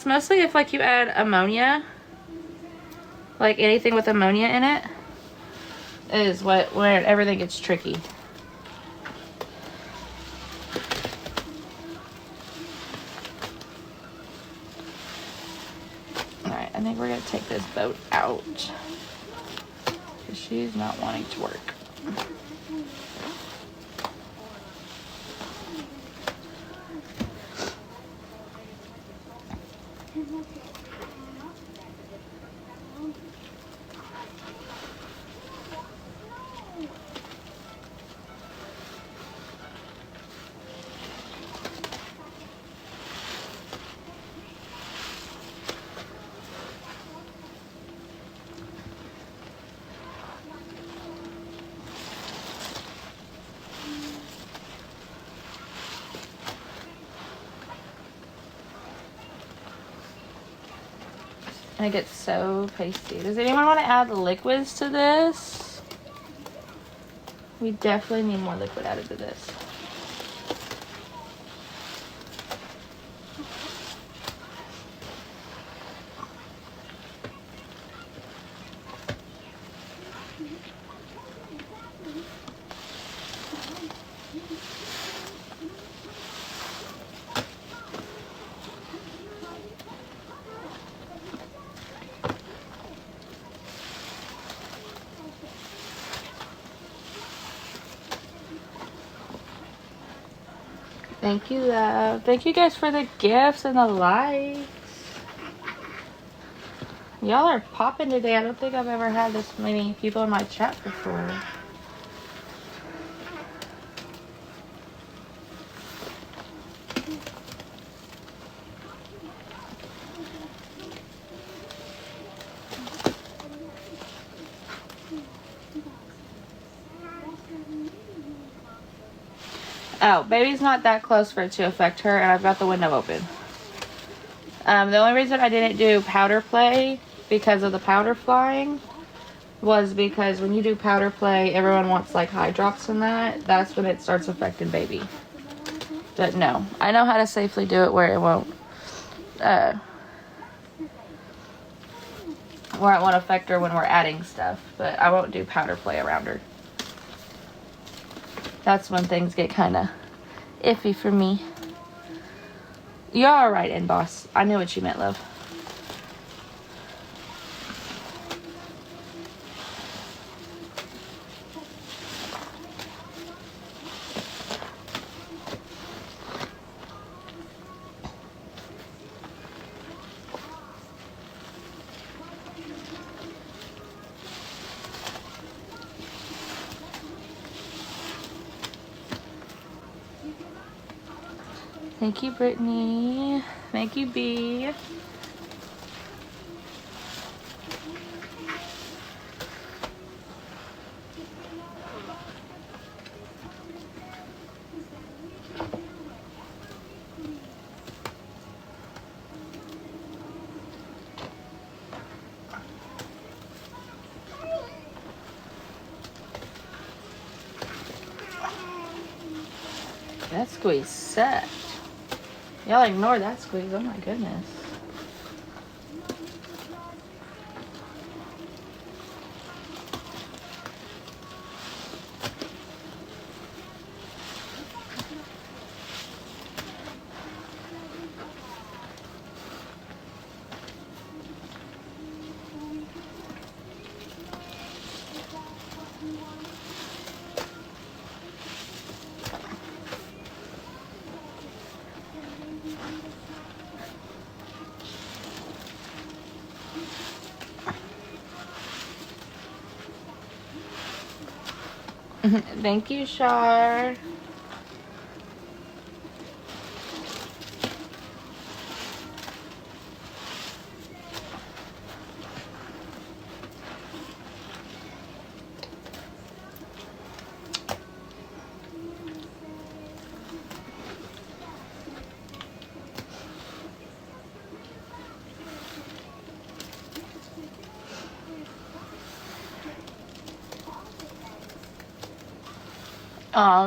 It's mostly if like you add ammonia, like anything with ammonia in it, is where everything gets tricky. Alright, I think we're gonna take this boat out because she's not wanting to work. And it gets so pasty. Does anyone want to add liquids to this? We definitely need more liquid added to this. Thank you, love. Thank you guys for the gifts and the likes. Y'all are popping today. I don't think I've ever had this many people in my chat before. Oh, baby's not that close for it to affect her, and I've got the window open. The only reason I didn't do powder play because of the powder flying was because when you do powder play, everyone wants like high drops in that. That's when it starts affecting baby. But no, I know how to safely do it where it won't affect her when we're adding stuff. But I won't do powder play around her. That's when things get kind of iffy for me. You're alright, N boss. I knew what you meant, love. Thank you, Brittany. Thank you, B. That squeeze sucked. Y'all ignore that squeeze. Oh my goodness. Thank you, Shar.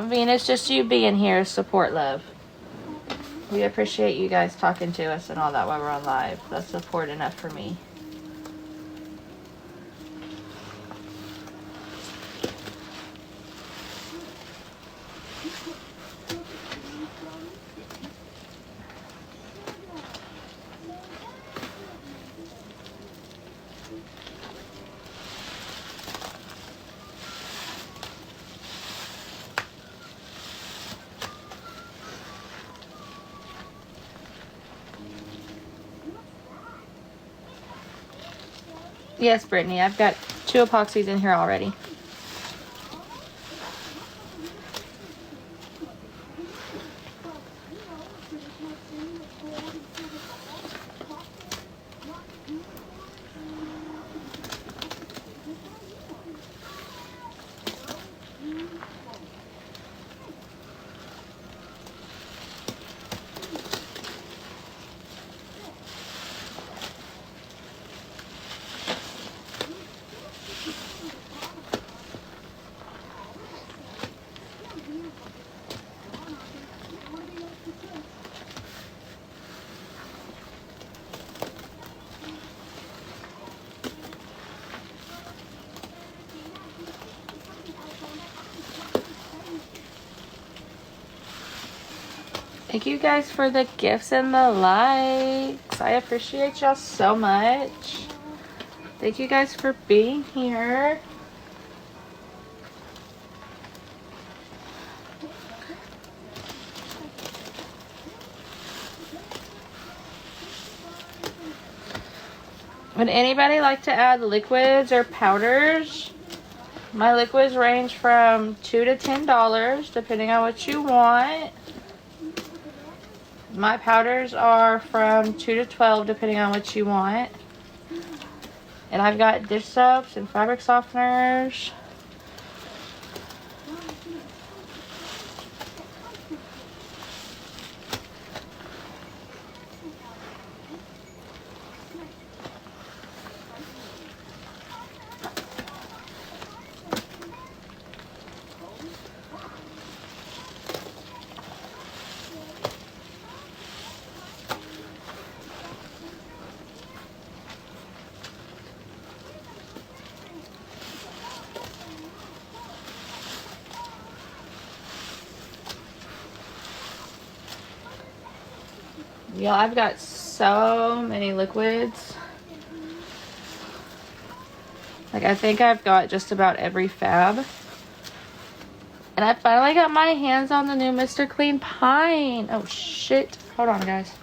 Venus, just you being here, support love. We appreciate you guys talking to us and all that while we're on live. That's support enough for me. Yes, Brittany, I've got 2 epoxies in here already. Thank you guys for the gifts and the likes. I appreciate y'all so much. Thank you guys for being here. Would anybody like to add liquids or powders? My liquids range from $2 to $10 depending on what you want. My powders are from $2 to $12 depending on what you want. And I've got dish soaps and fabric softeners. Y'all, I've got so many liquids. Like, I think I've got just about every fab. And I finally got my hands on the new Mr. Clean Pine. Oh, shit. Hold on, guys.